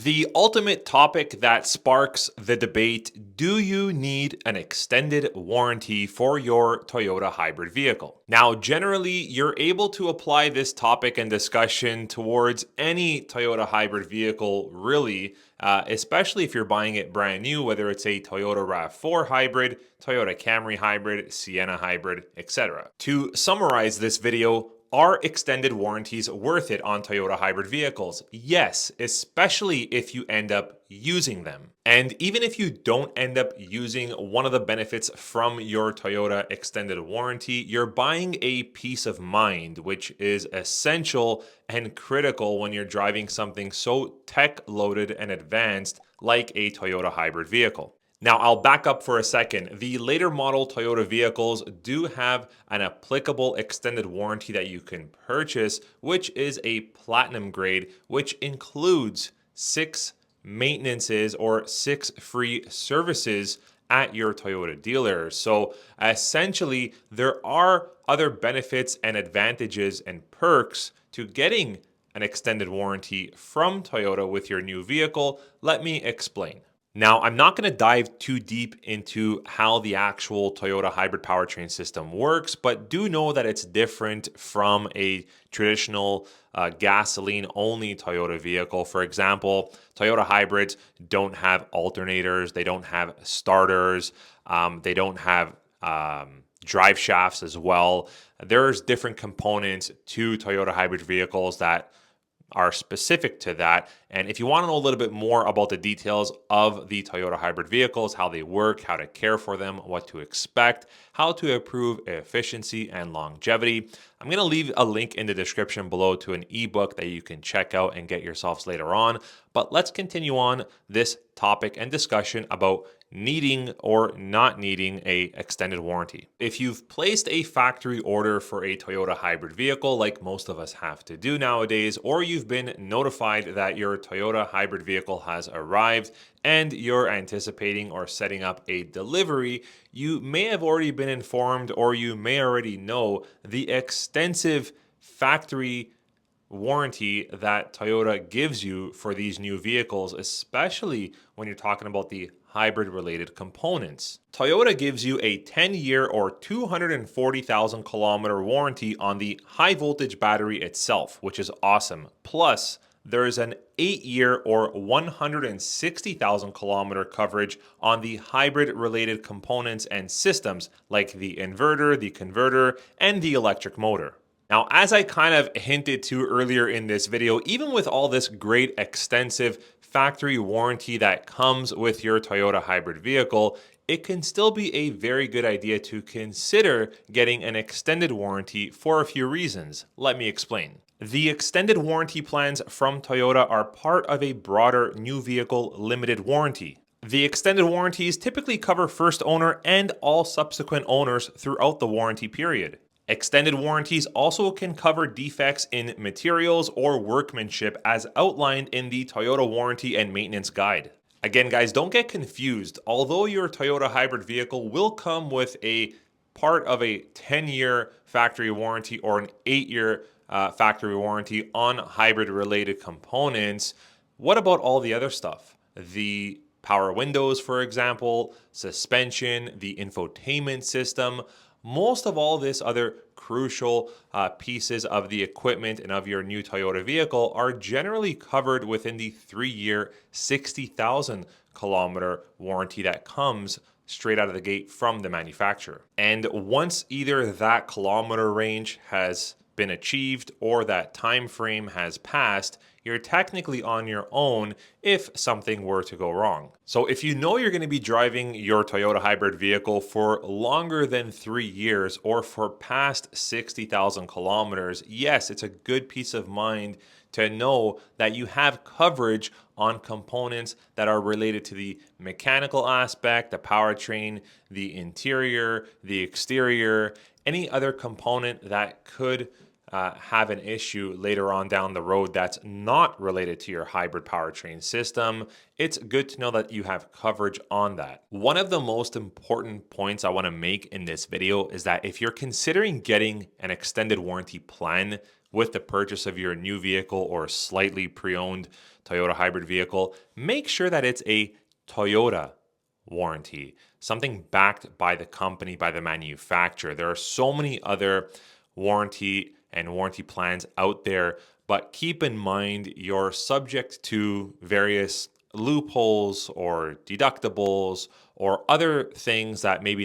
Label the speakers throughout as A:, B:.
A: The ultimate topic that sparks the debate: do you need an extended warranty for your Toyota hybrid vehicle? Now, generally, you're able to apply this topic and discussion towards any Toyota hybrid vehicle, really, especially if you're buying it brand new, whether it's a Toyota RAV4 hybrid, Toyota Camry hybrid, Sienna hybrid, etc. To summarize this video, are extended warranties worth it on Toyota hybrid vehicles? Yes, especially if you end up using them. And even if you don't end up using one of the benefits from your Toyota extended warranty, you're buying a peace of mind, which is essential and critical when you're driving something so tech-loaded and advanced like a Toyota hybrid vehicle. Now, I'll back up for a second. The later model Toyota vehicles do have an applicable extended warranty that you can purchase, which is a platinum grade, which includes 6 maintenances or 6 free services at your Toyota dealer. So essentially, there are other benefits and advantages and perks to getting an extended warranty from Toyota with your new vehicle. Let me explain. Now, I'm not going to dive too deep into how the actual Toyota hybrid powertrain system works, but do know that it's different from a traditional gasoline-only Toyota vehicle. For example, Toyota hybrids don't have alternators, they don't have starters, they don't have drive shafts as well. There's different components to Toyota hybrid vehicles that are specific to that. And if you want to know a little bit more about the details of the Toyota hybrid vehicles, how they work, how to care for them, what to expect, how to improve efficiency and longevity, I'm going to leave a link in the description below to an ebook that you can check out and get yourselves later on. But let's continue on this topic and discussion about needing or not needing a extended warranty. If you've placed a factory order for a Toyota hybrid vehicle, like most of us have to do nowadays, or you've been notified that your Toyota hybrid vehicle has arrived and you're anticipating or setting up a delivery, you may have already been informed, or you may already know the extensive factory warranty that Toyota gives you for these new vehicles, especially when you're talking about the hybrid related components. Toyota gives you a 10-year or 240,000 kilometer warranty on the high voltage battery itself, which is awesome. Plus, there is an 8-year or 160,000 kilometer coverage on the hybrid related components and systems like the inverter, the converter, and the electric motor. Now, as I kind of hinted to earlier in this video, even with all this great extensive factory warranty that comes with your Toyota hybrid vehicle, it can still be a very good idea to consider getting an extended warranty for a few reasons. Let me explain. The extended warranty plans from Toyota are part of a broader new vehicle limited warranty. The extended warranties typically cover first owner and all subsequent owners throughout the warranty period. Extended warranties also can cover defects in materials or workmanship as outlined in the Toyota Warranty and Maintenance Guide. Again, guys, don't get confused. Although your Toyota hybrid vehicle will come with a part of a 10-year factory warranty or an 8-year factory warranty on hybrid related components, what about all the other stuff? The power windows, for example, suspension, the infotainment system. Most of all this other crucial pieces of the equipment and of your new Toyota vehicle are generally covered within the 3-year, 60,000 kilometer warranty that comes straight out of the gate from the manufacturer. And once either that kilometer range has been achieved or that time frame has passed, you're technically on your own if something were to go wrong. So if you know you're going to be driving your Toyota hybrid vehicle for longer than 3 years or for past 60,000 kilometers, yes, it's a good peace of mind to know that you have coverage on components that are related to the mechanical aspect, the powertrain, the interior, the exterior, any other component that could have an issue later on down the road that's not related to your hybrid powertrain system. It's good to know that you have coverage on that. One of the most important points I want to make in this video is that if you're considering getting an extended warranty plan with the purchase of your new vehicle or slightly pre-owned Toyota hybrid vehicle, make sure that it's a Toyota warranty, something backed by the company, by the manufacturer. There are so many other warranty and warranty plans out there, but keep in mind you're subject to various loopholes or deductibles or other things that may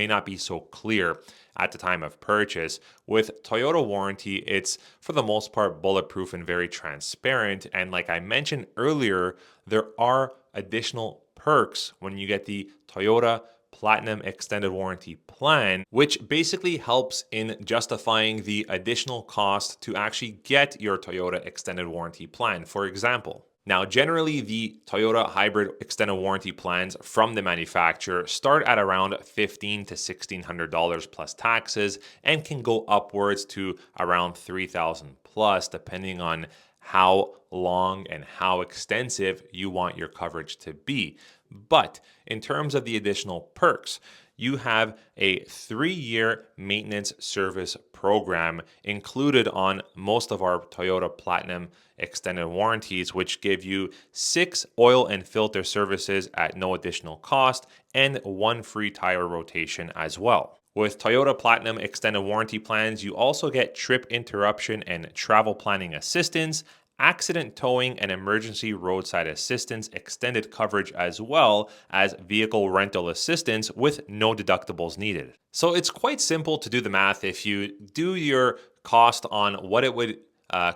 A: not be so clear at the time of purchase. With Toyota warranty, it's for the most part bulletproof and very transparent. And like I mentioned earlier, there are additional perks when you get the Toyota Platinum Extended Warranty Plan, which basically helps in justifying the additional cost to actually get your Toyota Extended Warranty Plan. For example, now, generally, the Toyota hybrid extended warranty plans from the manufacturer start at around $1,500 to $1,600 plus taxes and can go upwards to around $3,000 plus, depending on how long and how extensive you want your coverage to be. But in terms of the additional perks, you have a 3-year maintenance service program included on most of our Toyota Platinum extended warranties, which give you 6 oil and filter services at no additional cost and 1 free tire rotation as well. With Toyota Platinum extended warranty plans, you also get trip interruption and travel planning assistance, accident towing and emergency roadside assistance extended coverage, as well as vehicle rental assistance with no deductibles needed. So it's quite simple to do the math. If you do your cost on what it would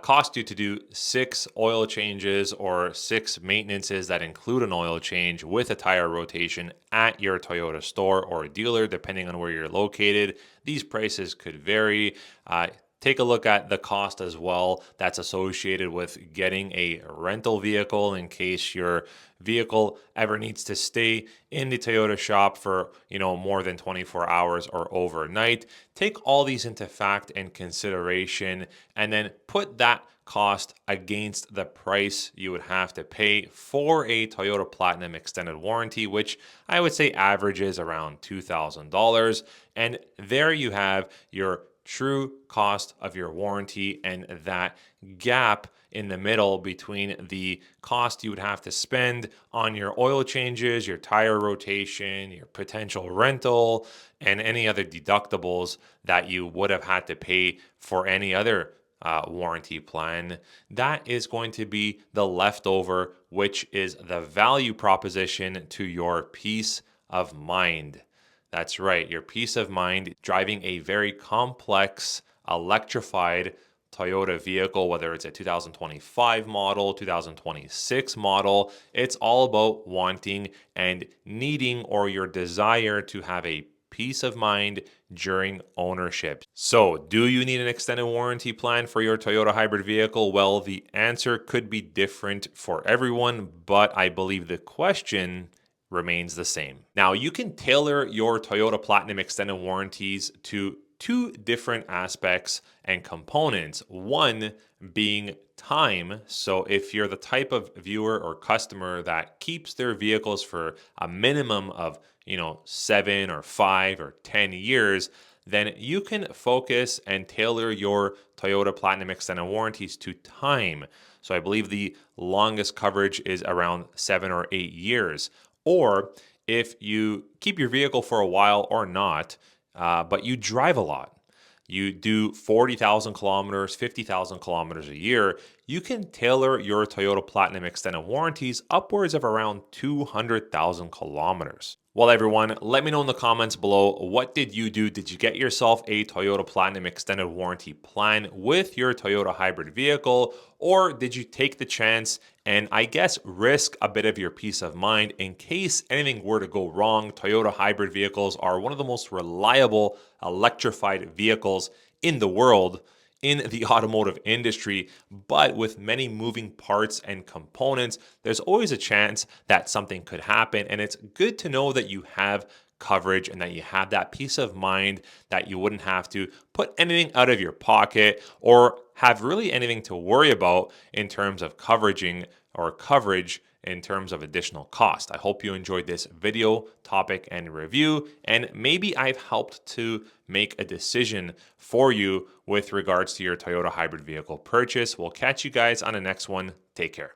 A: cost you to do 6 oil changes or 6 maintenances that include an oil change with a tire rotation at your Toyota store or dealer, depending on where you're located, these prices could vary. Take a look at the cost as well that's associated with getting a rental vehicle in case your vehicle ever needs to stay in the Toyota shop for, more than 24 hours or overnight. Take all these into fact and consideration, and then put that cost against the price you would have to pay for a Toyota Platinum extended warranty, which I would say averages around $2,000. And there you have your true cost of your warranty, and that gap in the middle between the cost you would have to spend on your oil changes, your tire rotation, your potential rental, and any other deductibles that you would have had to pay for any other warranty plan. That is going to be the leftover, which is the value proposition to your peace of mind. That's right, your peace of mind driving a very complex electrified Toyota vehicle, whether it's a 2025 model, 2026 model. It's all about wanting and needing, or your desire to have a peace of mind during ownership. So, do you need an extended warranty plan for your Toyota hybrid vehicle? Well, the answer could be different for everyone, but I believe the question remains the same. Now, you can tailor your Toyota Platinum extended warranties to 2 different aspects and components. One being time. So if you're the type of viewer or customer that keeps their vehicles for a minimum of, 7 or 5 or 10 years, then you can focus and tailor your Toyota Platinum extended warranties to time. So I believe the longest coverage is around 7 or 8 years. Or if you keep your vehicle for a while or not, but you drive a lot, you do 40,000 kilometers, 50,000 kilometers a year, you can tailor your Toyota Platinum extended warranties upwards of around 200,000 kilometers. Well, everyone, let me know in the comments below, what did you do? Did you get yourself a Toyota Platinum extended warranty plan with your Toyota hybrid vehicle? Or did you take the chance and, I guess, risk a bit of your peace of mind in case anything were to go wrong? Toyota hybrid vehicles are one of the most reliable electrified vehicles in the world, in the automotive industry, but with many moving parts and components, there's always a chance that something could happen. And it's good to know that you have coverage and that you have that peace of mind that you wouldn't have to put anything out of your pocket or have really anything to worry about in terms of coverage in terms of additional cost. I hope you enjoyed this video, topic, and review, and maybe I've helped to make a decision for you with regards to your Toyota hybrid vehicle purchase. We'll catch you guys on the next one. Take care.